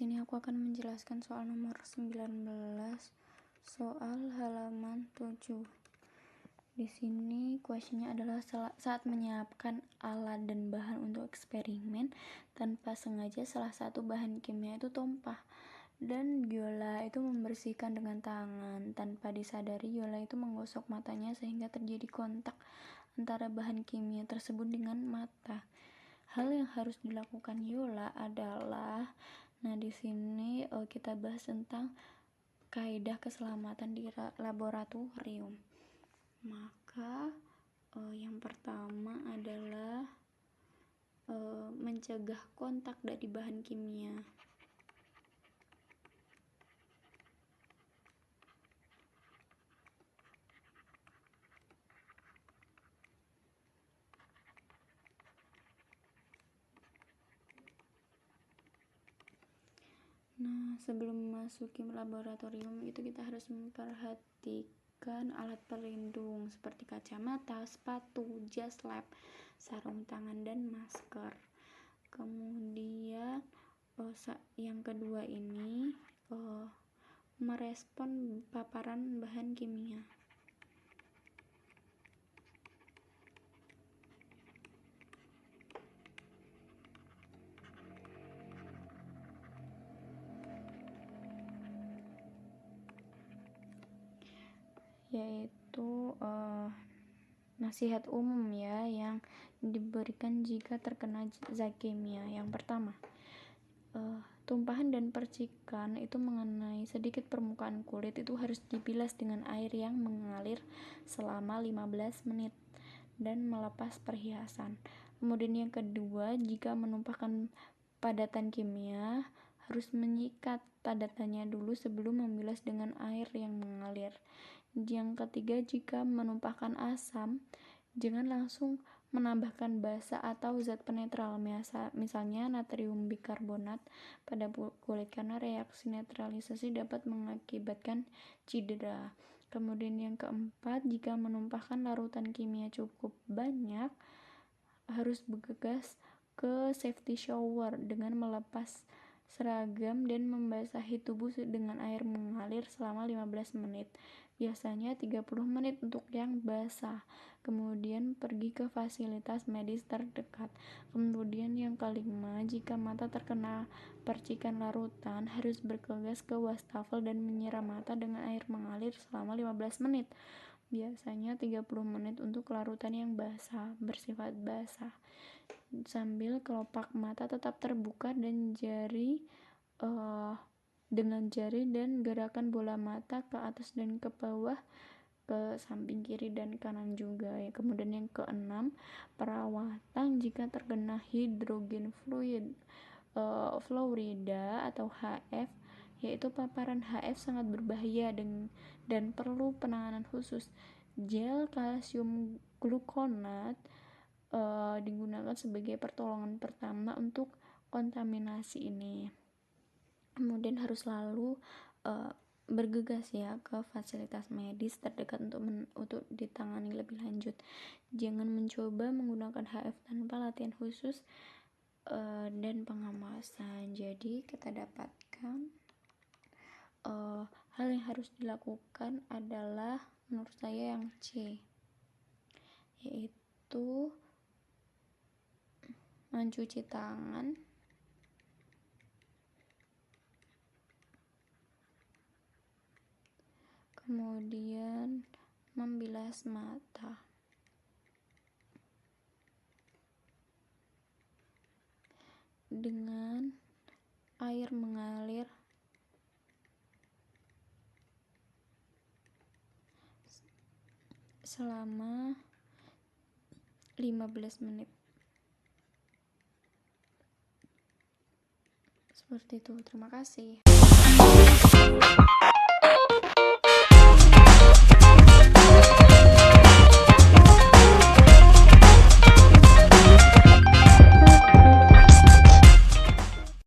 sini aku akan menjelaskan soal nomor 19, soal halaman 7. Di sini questionnya adalah saat menyiapkan alat dan bahan untuk eksperimen, tanpa sengaja salah satu bahan kimia itu tumpah dan Yola itu membersihkan dengan tangan. Tanpa disadari, Yola itu menggosok matanya sehingga terjadi kontak antara bahan kimia tersebut dengan mata. Hal yang harus dilakukan Yola adalah, di sini kita bahas tentang kaidah keselamatan di laboratorium. Maka yang pertama adalah mencegah kontak dari bahan kimia. Sebelum memasuki laboratorium itu kita harus memperhatikan alat pelindung seperti kacamata, sepatu, jas lab, sarung tangan, dan masker. Kemudian yang kedua ini merespon paparan bahan kimia. Yaitu nasihat umum ya yang diberikan jika terkena zat kimia. Yang pertama, tumpahan dan percikan itu mengenai sedikit permukaan kulit itu harus dibilas dengan air yang mengalir selama 15 menit dan melepas perhiasan. Kemudian yang kedua, jika menumpahkan padatan kimia, harus menyikat padatannya dulu sebelum membilas dengan air yang mengalir. Yang ketiga, jika menumpahkan asam, jangan langsung menambahkan basa atau zat penetral, misalnya natrium bikarbonat pada kulit, karena reaksi netralisasi dapat mengakibatkan cedera. Kemudian yang keempat, jika menumpahkan larutan kimia cukup banyak, harus bergegas ke safety shower dengan melepas seragam dan membasahi tubuh dengan air mengalir selama 15 menit. Biasanya 30 menit untuk yang basah. Kemudian pergi ke fasilitas medis terdekat. Kemudian yang kelima, jika mata terkena percikan larutan, harus bergegas ke wastafel dan menyiram mata dengan air mengalir selama 15 menit. Biasanya 30 menit untuk larutan yang bersifat basah. Sambil kelopak mata tetap terbuka dan dengan jari dan gerakan bola mata ke atas dan ke bawah, ke samping kiri dan kanan juga ya. Kemudian yang keenam, perawatan jika terkena hidrogen fluorida atau HF, yaitu paparan HF sangat berbahaya dan perlu penanganan khusus. Gel kalsium glukonat digunakan sebagai pertolongan pertama untuk kontaminasi ini. Kemudian harus selalu bergegas ya ke fasilitas medis terdekat untuk ditangani lebih lanjut. Jangan mencoba menggunakan HF tanpa latihan khusus dan pengawasan. Jadi kita dapatkan hal yang harus dilakukan adalah menurut saya yang C, yaitu mencuci tangan, kemudian membilas mata, dengan air mengalir selama 15 menit. Seperti itu. Terima kasih.